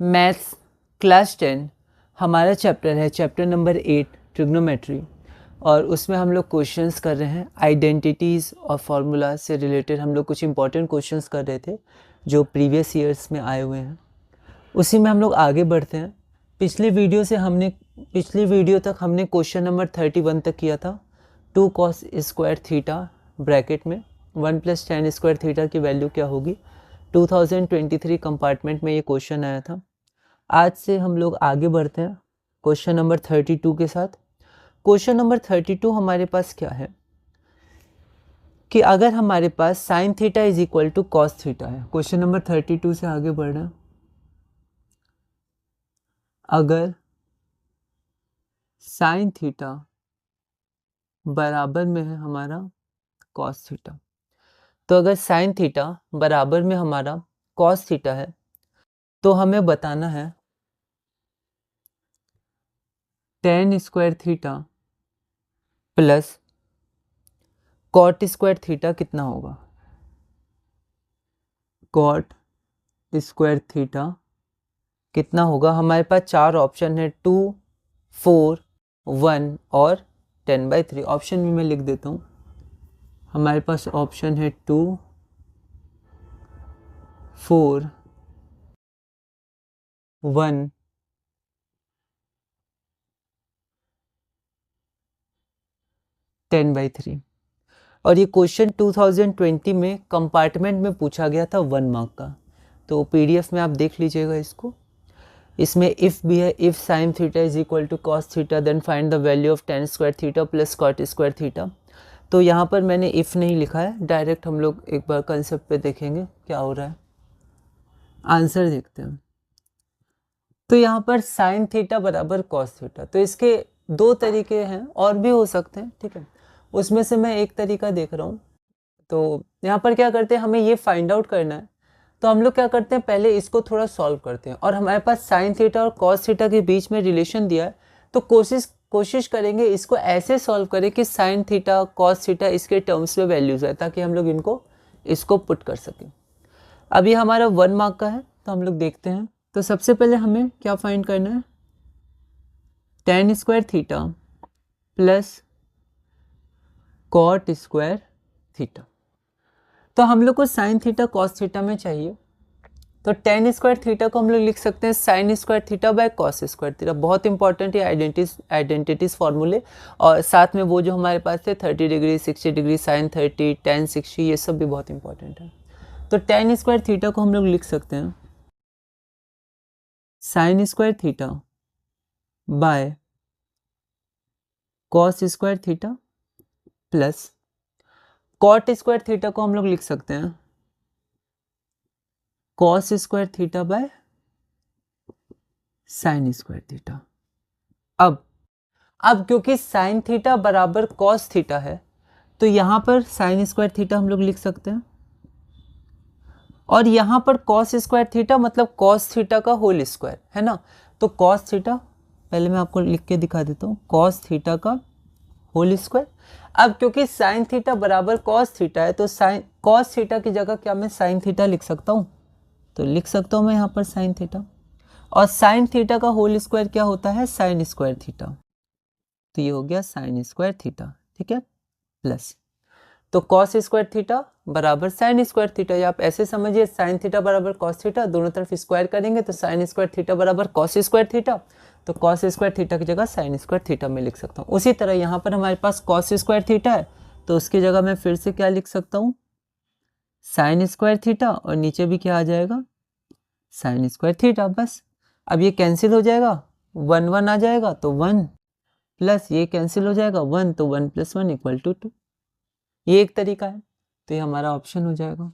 Maths class 10 हमारा chapter है, chapter number 8 trigonometry, और उसमें हम लोग क्वेश्चंस कर रहे हैं आइडेंटिटीज़ और फार्मूला से रिलेटेड। हम लोग कुछ इंपॉर्टेंट क्वेश्चंस कर रहे थे जो प्रीवियस ईयर्स में आए हुए हैं, उसी में हम लोग आगे बढ़ते हैं। पिछली वीडियो तक हमने क्वेश्चन नंबर 31 तक किया था। 2 cos स्क्वायर थीटा ब्रैकेट में 1 + tan स्क्वायर थीटा की वैल्यू क्या होगी। 2023 कंपार्टमेंट में ये क्वेश्चन आया था। आज से हम लोग आगे बढ़ते हैं क्वेश्चन नंबर 32 के साथ। क्वेश्चन नंबर 32 हमारे पास क्या है कि अगर हमारे पास sine theta is equal to cos theta है। क्वेश्चन नंबर 32 से आगे बढ़ रहे हैं। अगर साइन थीटा बराबर में है हमारा कॉस थीटा, तो अगर साइन थीटा बराबर में हमारा कॉस थीटा है तो हमें बताना है tan square theta plus cot square theta कितना होगा। कॉट स्क्वायर थीटा कितना होगा। हमारे पास 4 ऑप्शन है, 2, 4, 1 और 10/3। ऑप्शन भी मैं लिख देता हूँ। हमारे पास ऑप्शन है 2, 4, 1, 10/3। और ये क्वेश्चन 2020 में कंपार्टमेंट में पूछा गया था 1 मार्क का। तो पीडीएफ में आप देख लीजिएगा इसको। इसमें इफ़ भी है, if sine theta is equal to cos theta then find the value of tan square theta plus cot square theta. तो यहाँ पर मैंने इफ़ नहीं लिखा है, डायरेक्ट हम लोग एक बार कंसेप्ट पे देखेंगे क्या हो रहा है। आंसर देखते हैं। तो यहाँ पर साइन थीटा बराबर कॉस थीटा, तो इसके 2 तरीके हैं और भी हो सकते हैं, ठीक है। उसमें से मैं एक तरीका देख रहा हूँ। तो यहाँ पर क्या करते हैं, हमें ये फाइंड आउट करना है। तो हम लोग क्या करते हैं, पहले इसको थोड़ा सॉल्व करते हैं, और हमारे पास साइन थीटा और कॉस थीटा के बीच में रिलेशन दिया है। तो कोशिश करेंगे इसको ऐसे सॉल्व करें कि साइन थीटा कॉस थीटा इसके टर्म्स में वैल्यूज है, ताकि हम लोग इसको पुट कर सकें। अब ये हमारा 1 मार्क का है, तो हम लोग देखते हैं। तो सबसे पहले हमें क्या फाइंड करना है, tan square theta plus cot square theta. तो हम लोग को साइन थीटा कॉस थीटा में चाहिए, तो tan स्क्वायर थीटा को हम लोग लिख सकते हैं sine square theta by cos square theta. बहुत इंपॉर्टेंट है आइडेंटिटीज फार्मूले, और साथ में वो जो हमारे पास थे 30 डिग्री 60 डिग्री साइन 30 tan 60, ये सब भी बहुत इंपॉर्टेंट है। तो tan स्क्वायर थीटा को हम लोग लिख सकते हैं sine square theta by cos square theta plus cot square theta को हम लोग लिख सकते हैं cos square theta by sine square theta. अब क्योंकि साइन थीटा बराबर कॉस थीटा है, तो यहां पर साइन स्क्वायर थीटा हम लोग लिख सकते हैं, और यहां पर कॉस स्क्वायर थीटा मतलब कॉस थीटा का होल स्क्वायर है ना। तो कॉस थीटा पहले मैं आपको लिख के दिखा देता हूँ, कॉस थीटा का होल स्क्वायर। अब क्योंकि साइन थीटा बराबर कॉस थीटा है, तो साइन कॉस थीटा की जगह क्या मैं साइन थीटा लिख सकता हूँ, तो लिख सकता हूँ मैं यहाँ पर साइन थीटा। और साइन थीटा का होल स्क्वायर क्या होता है, साइन स्क्वायर थीटा। तो ये हो गया साइन स्क्वायर थीटा, ठीक है, प्लस तो कॉस स्क्वायर थीटा बराबर साइन स्क्वायर थीटा। या आप ऐसे समझिए, साइन थीटा बराबर कॉस थीटा, दोनों तरफ स्क्वायर करेंगे तो साइन स्क्वायर थीटा बराबर कॉस स्क्वायर थीटा। तो कॉस स्क्वायर थीटा की जगह साइन स्क्वायर थीटा में लिख सकता हूँ। उसी तरह यहाँ पर हमारे पास कॉस स्क्वायर थीटा है, तो उसकी जगह मैं फिर से क्या लिख सकता हूँ, साइन स्क्वायर थीटा, और नीचे भी क्या आ जाएगा, साइन स्क्वायर थीटा। बस अब ये कैंसिल हो जाएगा, 1 1 आ जाएगा, तो 1 प्लस ये कैंसिल हो जाएगा 1, तो 1 + 1 = 2। ये एक तरीका है, तो ये हमारा ऑप्शन हो जाएगा।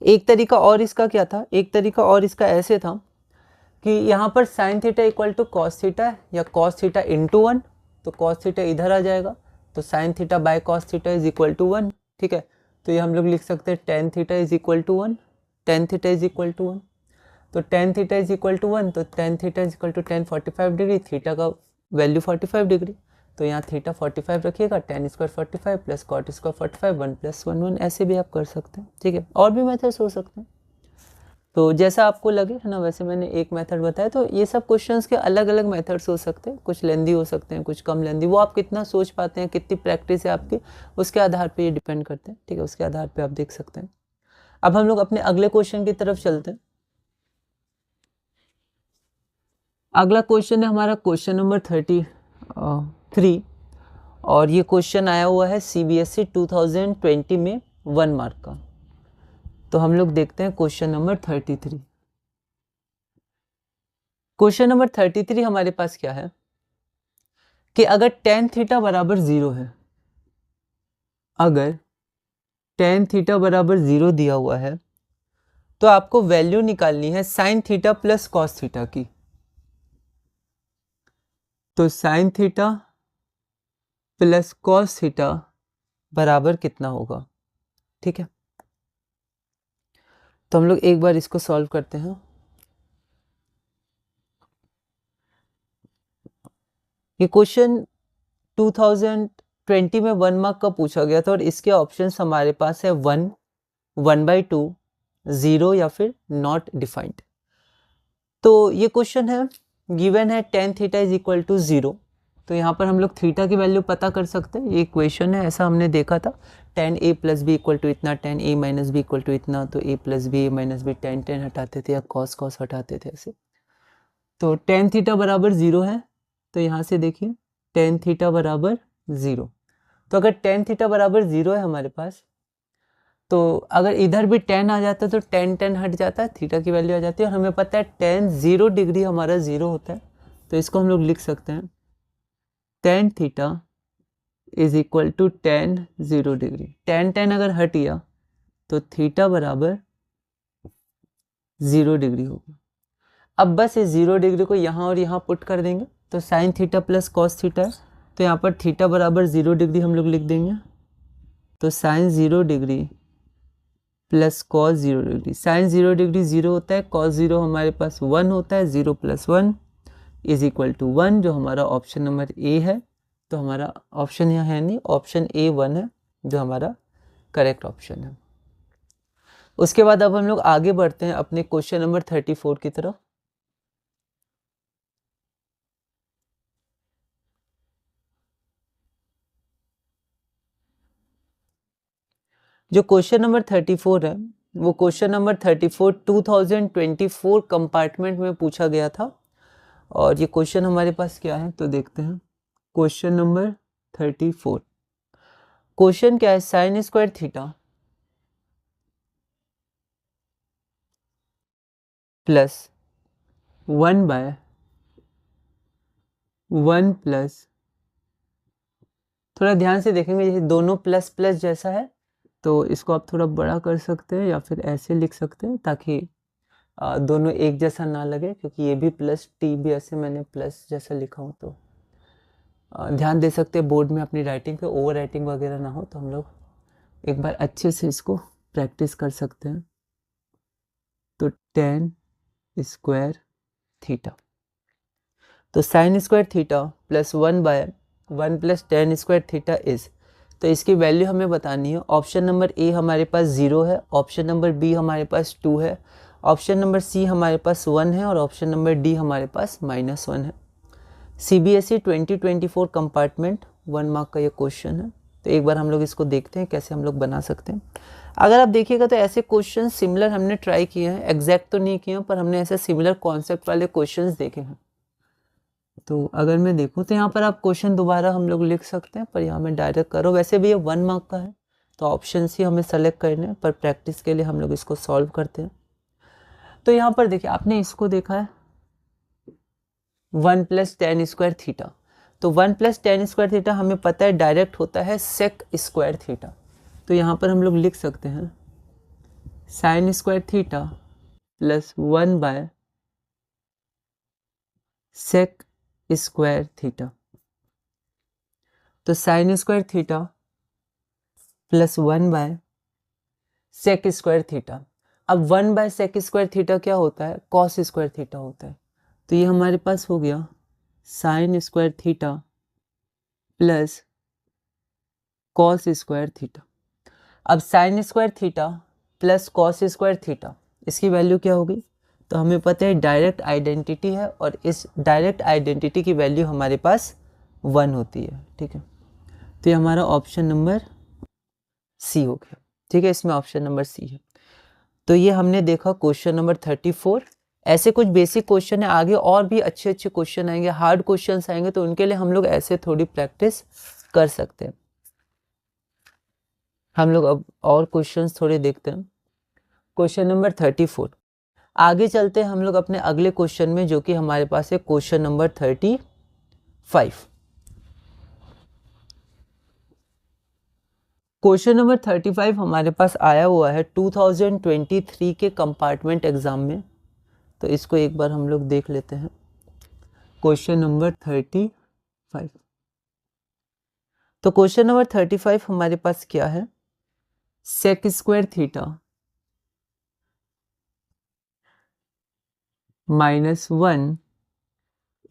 एक तरीका और इसका क्या था, एक तरीका और इसका ऐसे था कि यहाँ पर sine theta equal to cos theta है, या कॉस थीटा इंटू 1, तो कॉस थीटा इधर आ जाएगा, तो sine theta by cos theta is equal to 1, ठीक है। तो ये हम लोग लिख सकते हैं tan theta is equal to 1, tan theta is equal to 1। तो tan theta is equal to 1, तो tan theta is equal to tan 45 degree, theta का वैल्यू 45 डिग्री, तो यहाँ थीटा 45 रखिएगा, tan square 45 plus cot square 45, 1 + 1 1, ऐसे भी आप कर सकते हैं, ठीक है। और भी मेथड्स हो सकते हैं। तो जैसा आपको लगे है ना, वैसे मैंने एक मेथड बताया। तो ये सब क्वेश्चंस के अलग अलग मेथड्स हो सकते हैं, कुछ लेंदी हो सकते हैं, कुछ कम लेंदी। वो आप कितना सोच पाते हैं, कितनी प्रैक्टिस है आपकी, उसके आधार पे ये डिपेंड करते हैं, ठीक है। उसके आधार पे आप देख सकते हैं। अब हम लोग अपने अगले क्वेश्चन की तरफ चलते हैं। अगला क्वेश्चन है हमारा क्वेश्चन नंबर 33, और ये क्वेश्चन आया हुआ है CBSE 2020 में 1 मार्क का। तो हम लोग देखते हैं क्वेश्चन नंबर 33। क्वेश्चन नंबर 33 हमारे पास क्या है कि अगर tan थीटा बराबर 0 है, अगर tan थीटा बराबर 0 दिया हुआ है, तो आपको वैल्यू निकालनी है sin theta plus cos theta की। तो sin theta plus cos theta बराबर कितना होगा, ठीक है। तो हम लोग एक बार इसको सॉल्व करते हैं। ये क्वेश्चन 2020 में 1 मार्क का पूछा गया था, और इसके ऑप्शंस हमारे पास है 1, 1/2, 0 या फिर नॉट डिफाइंड। तो ये क्वेश्चन है, गिवन है tan theta is equal to 0। तो यहाँ पर हम लोग थीटा की वैल्यू पता कर सकते हैं। ये इक्वेशन है, ऐसा हमने देखा था, tan a plus B equal to इतना, tan a minus B equal to इतना। तो a plus B, a minus B, tan हटाते थे या cos हटाते थे ऐसे। तो tan थीटा बराबर 0 है, तो यहाँ से देखिए tan थीटा बराबर 0। तो अगर tan थीटा बराबर 0 है हमारे पास, तो अगर इधर भी tan आ जाता है तो tan हट जाता है, थीटा की वैल्यू आ जाती है। और हमें पता है tan 0 डिग्री हमारा 0 होता है। तो इसको हम लोग लिख सकते हैं tan theta is equal to tan 0 degree. tan अगर हट गया तो थीटा बराबर 0 डिग्री होगा। अब बस इस 0 डिग्री को यहाँ और यहाँ पुट कर देंगे, तो sine theta plus cos theta है। तो यहाँ पर थीटा बराबर 0 डिग्री हम लोग लिख देंगे। तो sine 0 degree plus cos 0 degree, sine 0 degree 0 होता है, कॉस 0 हमारे पास 1 होता है, 0 प्लस 1 इज इक्वल टू 1, जो हमारा ऑप्शन नंबर ए है। तो हमारा ऑप्शन यहाँ है नहीं, ऑप्शन ए 1 है, जो हमारा करेक्ट ऑप्शन है। उसके बाद अब हम लोग आगे बढ़ते हैं अपने क्वेश्चन नंबर 34 की तरफ। जो क्वेश्चन नंबर 34 है, वो क्वेश्चन नंबर 34 2024 कंपार्टमेंट में पूछा गया था। और ये क्वेश्चन हमारे पास क्या है, तो देखते हैं। क्वेश्चन नंबर 34, क्वेश्चन क्या है, sine square theta plus 1/1 plus, थोड़ा ध्यान से देखेंगे, जैसे दोनों प्लस प्लस जैसा है, तो इसको आप थोड़ा बड़ा कर सकते हैं या फिर ऐसे लिख सकते हैं, ताकि दोनों एक जैसा ना लगे, क्योंकि ये भी प्लस, टी भी ऐसे मैंने प्लस जैसा लिखा हूँ। तो ध्यान दे सकते हैं बोर्ड में अपनी राइटिंग पे, ओवर राइटिंग वगैरह ना हो। तो हम लोग एक बार अच्छे से इसको प्रैक्टिस कर सकते हैं। तो tan स्क्वायर थीटा, तो sine square theta plus 1/1 plus tan square theta is, तो इसकी वैल्यू हमें बतानी है। ऑप्शन नंबर ए हमारे पास 0 है, ऑप्शन नंबर बी हमारे पास 2 है, ऑप्शन नंबर सी हमारे पास 1 है, और ऑप्शन नंबर डी हमारे पास -1 है। CBSE 2024 कंपार्टमेंट 1 मार्क का ये क्वेश्चन है। तो एक बार हम लोग इसको देखते हैं कैसे हम लोग बना सकते हैं। अगर आप देखिएगा तो ऐसे क्वेश्चन सिमिलर हमने ट्राई किए हैं, एग्जैक्ट तो नहीं किए हैं, पर हमने ऐसे सिमिलर कॉन्सेप्ट वाले क्वेश्चंस देखे हैं। तो अगर मैं देखूँ तो यहाँ पर आप क्वेश्चन दोबारा हम लोग लिख सकते हैं, पर यहाँ मैं डायरेक्ट करो। वैसे भी ये 1 मार्क का है, तो ऑप्शन ही हमें सेलेक्ट करने हैं, पर प्रैक्टिस के लिए हम लोग इसको सॉल्व करते हैं। तो यहाँ पर देखिए, आपने इसको देखा है 1 प्लस tan स्क्वायर थीटा। तो 1 प्लस tan स्क्वायर थीटा हमें पता है डायरेक्ट होता है सेक स्क्वायर थीटा। तो यहाँ पर हम लोग लिख सकते हैं साइन स्क्वायर थीटा प्लस 1/सेक स्क्वायर थीटा। तो साइन स्क्वायर थीटा प्लस 1/सेक स्क्वायर थीटा। अब 1/सेक स्क्वायर थीटा क्या होता है, कॉस स्क्वायर थीटा होता है। तो ये हमारे पास हो गया sine square theta plus cos square theta. अब sine square theta plus cos square theta, इसकी वैल्यू क्या होगी? तो हमें पता है डायरेक्ट आइडेंटिटी है और इस डायरेक्ट आइडेंटिटी की वैल्यू हमारे पास 1 होती है। ठीक है, तो ये हमारा ऑप्शन नंबर सी हो गया। ठीक है, इसमें ऑप्शन नंबर सी है। तो ये हमने देखा क्वेश्चन नंबर 34। ऐसे कुछ बेसिक क्वेश्चन है, आगे और भी अच्छे अच्छे क्वेश्चन आएंगे, हार्ड क्वेश्चंस आएंगे, तो उनके लिए हम लोग ऐसे थोड़ी प्रैक्टिस कर सकते हैं। हम लोग अब और क्वेश्चंस थोड़े देखते हैं। Question number 34। आगे चलते हैं हम लोग अपने अगले क्वेश्चन में, जो कि हमारे पास है क्वेश्चन नंबर 35। क्वेश्चन नंबर 35 हमारे पास आया हुआ है 2023 के कंपार्टमेंट एग्जाम में। तो इसको एक बार हम लोग देख लेते हैं। Question number 35। तो क्वेश्चन नंबर 35 हमारे पास क्या है? Sec square theta -1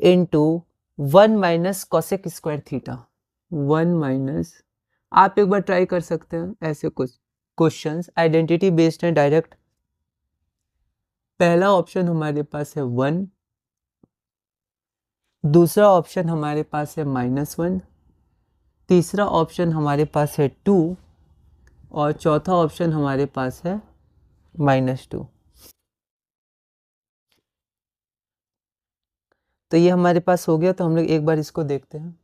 into 1 minus cosec square theta. 1 minus, आप एक बार ट्राई कर सकते हैं ऐसे कुछ क्वेश्चंस, आइडेंटिटी बेस्ड है डायरेक्ट। पहला ऑप्शन हमारे पास है 1, दूसरा ऑप्शन हमारे पास है -1, तीसरा ऑप्शन हमारे पास है 2 और चौथा ऑप्शन हमारे पास है -2। तो ये हमारे पास हो गया। तो हम लोग एक बार इसको देखते हैं।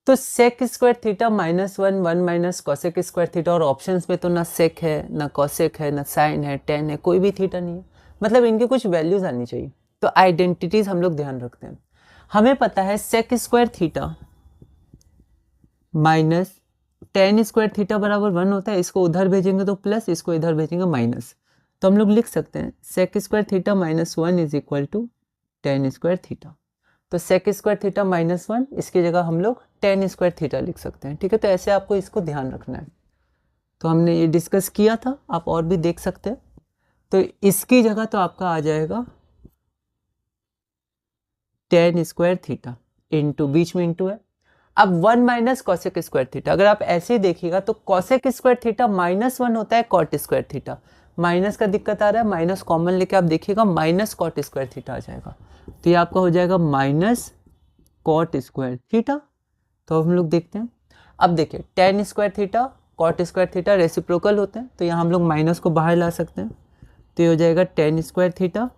तो sec square theta -1 1 minus cosec square theta, और ऑप्शंस में तो ना सेक है ना कॉसेक है ना साइन है टेन है, कोई भी थीटा नहीं है। मतलब इनके कुछ वैल्यूज आनी चाहिए। तो आइडेंटिटीज हम लोग ध्यान रखते हैं। हमें पता है sec square theta minus tan square theta बराबर 1 होता है। इसको उधर भेजेंगे तो प्लस, इसको इधर भेजेंगे माइनस। तो हम लोग लिख सकते हैं sec square theta -1 is equal to tan square theta. तो सेक स्क्वायर थीटा -1, इसकी जगह हम लोग टेन स्क्वायर थीटा लिख सकते हैं। ठीक है, तो ऐसे आपको इसको ध्यान रखना है। तो हमने ये डिस्कस किया था, आप और भी देख सकते हैं। तो इसकी जगह तो आपका आ जाएगा टेन स्क्वायर थीटा इंटू, बीच में इंटू है। अब 1 माइनस कॉसेक स्क्वायर थीटा, अगर आप ऐसे ही देखिएगा तो कॉसेक स्क्वायर थीटा -1 होता है कॉट स्क्वायर थीटा। माइनस का दिक्कत आ रहा है, माइनस कॉमन लेके आप देखिएगा माइनस कॉट स्क्वायर थीटा आ जाएगा। तो ये आपका हो जाएगा माइनस कॉट स्क्वायर थीटा। तो हम लोग देखते हैं। अब देखिए tan square theta cot square theta reciprocal होते हैं, तो यहाँ हम लोग माइनस को बाहर ला सकते हैं। तो ये हो जाएगा टेन स्क्वायर थीटा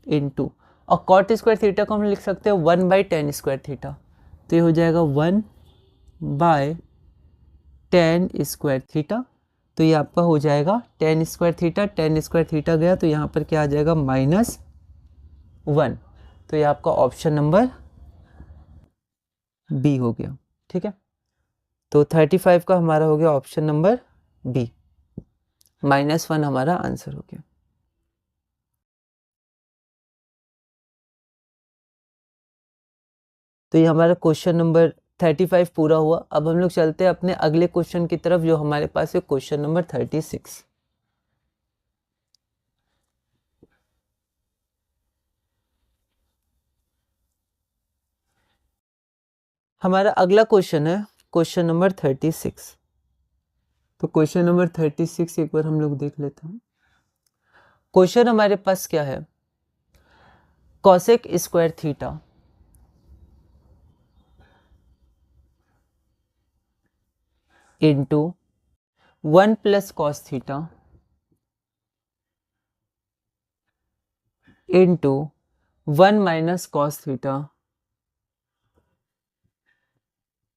इंटू, और कॉट स्क्वायर थीटा को हम लिख सकते हैं 1 बाई टेन स्क्वायर थीटा। तो ये हो जाएगा 1 बाय टेन स्क्वायर थीटा। तो ये आपका हो जाएगा टेन स्क्वायर थीटा गया, तो यहाँ पर क्या आ जाएगा -1। तो ये आपका ऑप्शन नंबर बी हो गया। ठीक है, तो 35 का हमारा हो गया ऑप्शन नंबर बी, -1 हमारा आंसर हो गया। तो ये हमारा क्वेश्चन नंबर 35 पूरा हुआ। अब हम लोग चलते हैं अपने अगले क्वेश्चन की तरफ, जो हमारे पास है क्वेश्चन नंबर 36। हमारा अगला क्वेश्चन है क्वेश्चन नंबर 36। तो क्वेश्चन नंबर 36 एक बार हम लोग देख लेते हैं। क्वेश्चन हमारे पास क्या है? Cosec square theta into 1 plus cos theta into 1 minus cos theta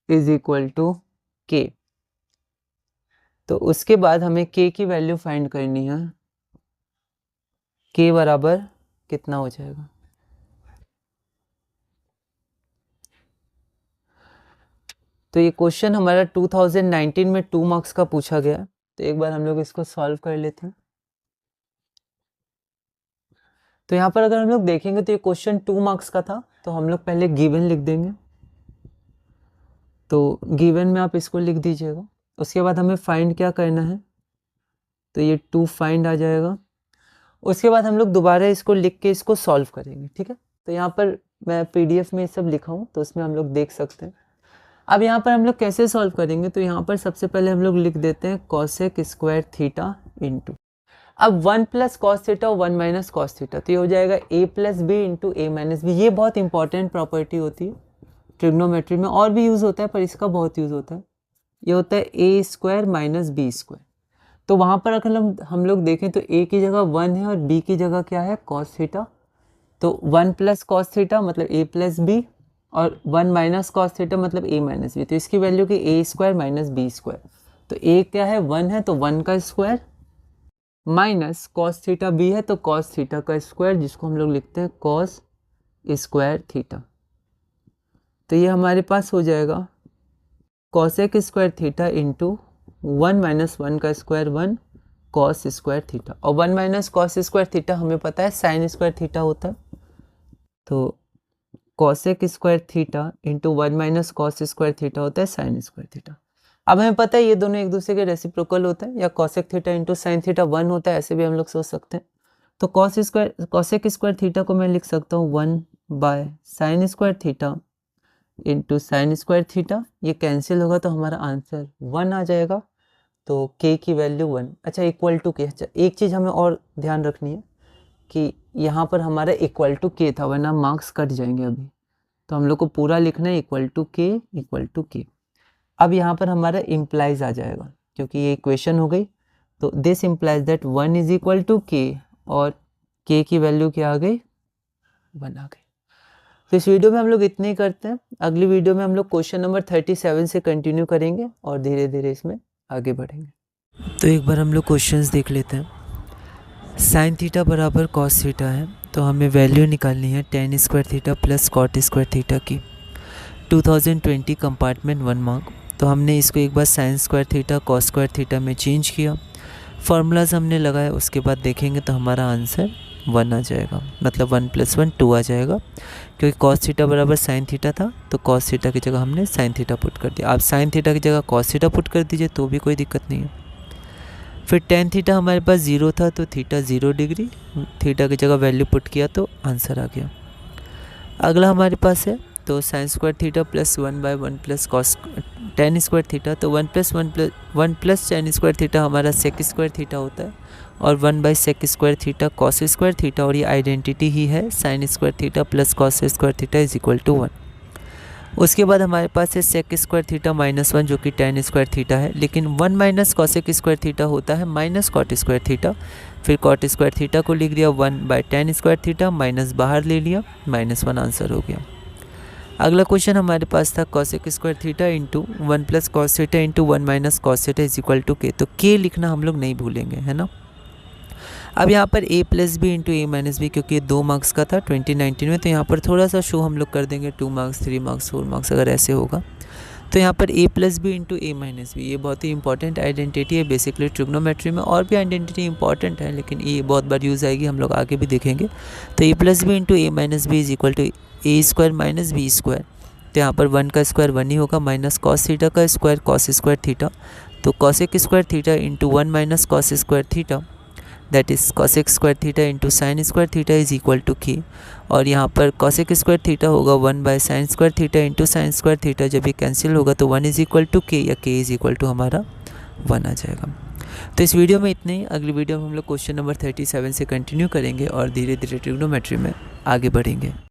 is equal to k. तो उसके बाद हमें के की वैल्यू फाइंड करनी है। के बराबर कितना हो जाएगा? तो ये क्वेश्चन हमारा 2019 में 2 मार्क्स का पूछा गया। तो एक बार हम लोग इसको सॉल्व कर लेते हैं। तो यहाँ पर अगर हम लोग देखेंगे तो ये क्वेश्चन 2 मार्क्स का था, तो हम लोग पहले गिवन लिख देंगे। तो गिवन में आप इसको लिख दीजिएगा। उसके बाद हमें फाइंड क्या करना है? तो ये 2 फाइंड आ जाएगा। उसके बाद हम लोग दोबारा इसको लिख के इसको सॉल्व करेंगे। ठीक है, तो यहाँ पर मैं PDF में ये सब लिखा हूँ, तो उसमें हम लोग देख सकते हैं। अब यहाँ पर हम लोग कैसे सॉल्व करेंगे, तो यहाँ पर सबसे पहले हम लोग लिख देते हैं कॉसेक स्क्वायर थीटा इंटू, अब 1 प्लस कॉस थीटा और 1 माइनस कॉस थीटा, तो ये हो जाएगा a plus b into a minus b. ये बहुत इंपॉर्टेंट प्रॉपर्टी होती है ट्रिग्नोमेट्री में, और भी यूज़ होता है पर इसका बहुत यूज़ होता है। ये होता है a square minus b square. तो वहाँ पर अगर हम लोग देखें तो a की जगह 1 है और b की जगह क्या है कॉस थीटा, तो 1 प्लस कॉस थीटा मतलब a प्लस बी और 1 माइनस कॉस थीटा मतलब a माइनस बी। तो इसकी वैल्यू की a square minus b square, तो a क्या है 1 है तो 1 का square minus cos theta b है तो कॉस थीटा का स्क्वायर, जिसको हम लोग लिखते हैं कॉस स्क्वायर थीटा। तो ये हमारे पास हो जाएगा cosec square theta into 1 minus 1 का स्क्वायर 1 कॉस स्क्वायर थीटा, और 1 माइनस कॉस स्क्वायर थीटा हमें पता है साइन स्क्वायर थीटा होता है। तो cosec square theta into 1 minus cos square theta होता है साइन स्क्वायर थीटा। अब हमें पता है ये दोनों एक दूसरे के रेसिप्रोकल होते हैं, या cosec theta into sine theta 1 होता है, ऐसे भी हम लोग सोच सकते हैं। तो कॉसेक स्क्वायर थीटा को मैं लिख सकता हूँ 1 by sine square theta into sine square theta. ये कैंसिल होगा तो हमारा आंसर 1 आ जाएगा, तो k की वैल्यू 1। अच्छा इक्वल टू के, अच्छा एक चीज़ हमें और ध्यान रखनी है कि यहाँ पर हमारा इक्वल टू के था, वरना मार्क्स कट जाएंगे अभी, तो हम लोग को पूरा लिखना है इक्वल टू के। अब यहाँ पर हमारा इम्प्लाइज आ जाएगा, क्योंकि ये इक्वेशन हो गई, तो this implies that 1 is equal to k, और k की वैल्यू क्या आ गई 1 आ गई। तो इस वीडियो में हम लोग इतने ही करते हैं, अगली वीडियो में हम लोग क्वेश्चन नंबर 37 से कंटिन्यू करेंगे और धीरे धीरे इसमें आगे बढ़ेंगे। तो एक बार हम लोग क्वेश्चंस देख लेते हैं। साइन थीटा बराबर कॉस थीटा है, तो हमें वैल्यू निकालनी है tan square theta plus cot square theta की। 2020 कंपार्टमेंट 1 मार्क। तो हमने इसको एक बार sine square theta cos square theta में चेंज किया, फार्मूलाज हमने लगाया, उसके बाद देखेंगे तो हमारा आंसर 1 आ जाएगा, मतलब 1 + 1 2 आ जाएगा, क्योंकि कॉस थीटा बराबर साइन थीटा था, तो कॉस थीटा की जगह हमने साइन थीटा पुट कर दिया। आप साइन थीटा की जगह कॉस थीटा पुट कर दीजिए तो भी कोई दिक्कत नहीं है। फिर टेन थीटा हमारे पास 0 था, तो थीटा 0 डिग्री, थीटा की जगह वैल्यू पुट किया तो आंसर आ गया। अगला हमारे पास है तो sine square theta plus 1 by 1 plus cos tan square theta, तो 1 प्लस टेन स्क्वायर थीटा हमारा सेक स्क्वायर थीटा होता है, और 1 by sec square theta cos square theta, और ये आइडेंटिटी ही है sine square theta plus cos square theta is equal to 1। उसके बाद हमारे पास है सेक स्क्वायर थीटा -1 जो कि टेन स्क्वायर थीटा है, लेकिन 1 माइनस कॉसेक स्क्वायर थीटा होता है माइनस कॉट स्क्वायर थीटा। फिर कॉट स्क्वायर थीटा को लिख दिया 1 by ten square theta, minus बाहर ले लिया, -1 आंसर हो गया। अगला क्वेश्चन हमारे पास था cosec square theta into 1 plus cos theta into 1 minus cos theta is equal to k, तो के लिखना हम लोग नहीं भूलेंगे, है ना। अब यहाँ पर a plus b into a minus b, क्योंकि 2 मार्क्स का था 2019 में, तो यहाँ पर थोड़ा सा शो हम लोग कर देंगे 2 मार्क्स 3 मार्क्स 4 मार्क्स अगर ऐसे होगा। तो यहाँ पर a plus b into a minus b, ये बहुत ही इंपॉर्टेंट आइडेंटिटी है बेसिकली ट्रिग्नोमेट्री में, और भी आइडेंटिटी इंपॉर्टेंट है लेकिन ये बहुत बार यूज़ आएगी, हम लोग आगे भी देखेंगे। तो a plus b into a minus b is equal to a square minus b square, तो यहाँ पर 1 का स्क्वायर 1 ही होगा, माइनस कॉस थीटा का स्क्वायर कॉस स्क्वायर थीटा, तो cosec square theta into 1 minus cos square theta, that is cosec square theta into sine square theta is equal to k, और यहाँ पर कॉसेक स्क्वायर थीटा होगा 1 by sine square theta into sine square theta, जब ये cancel होगा तो 1 is equal to के, या के इज इक्वल टू हमारा 1 आ जाएगा। तो इस वीडियो में इतने ही, अगली वीडियो में हम लोग क्वेश्चन नंबर 37 से कंटिन्यू करेंगे और धीरे धीरे ट्रिग्नोमेट्री में आगे बढ़ेंगे।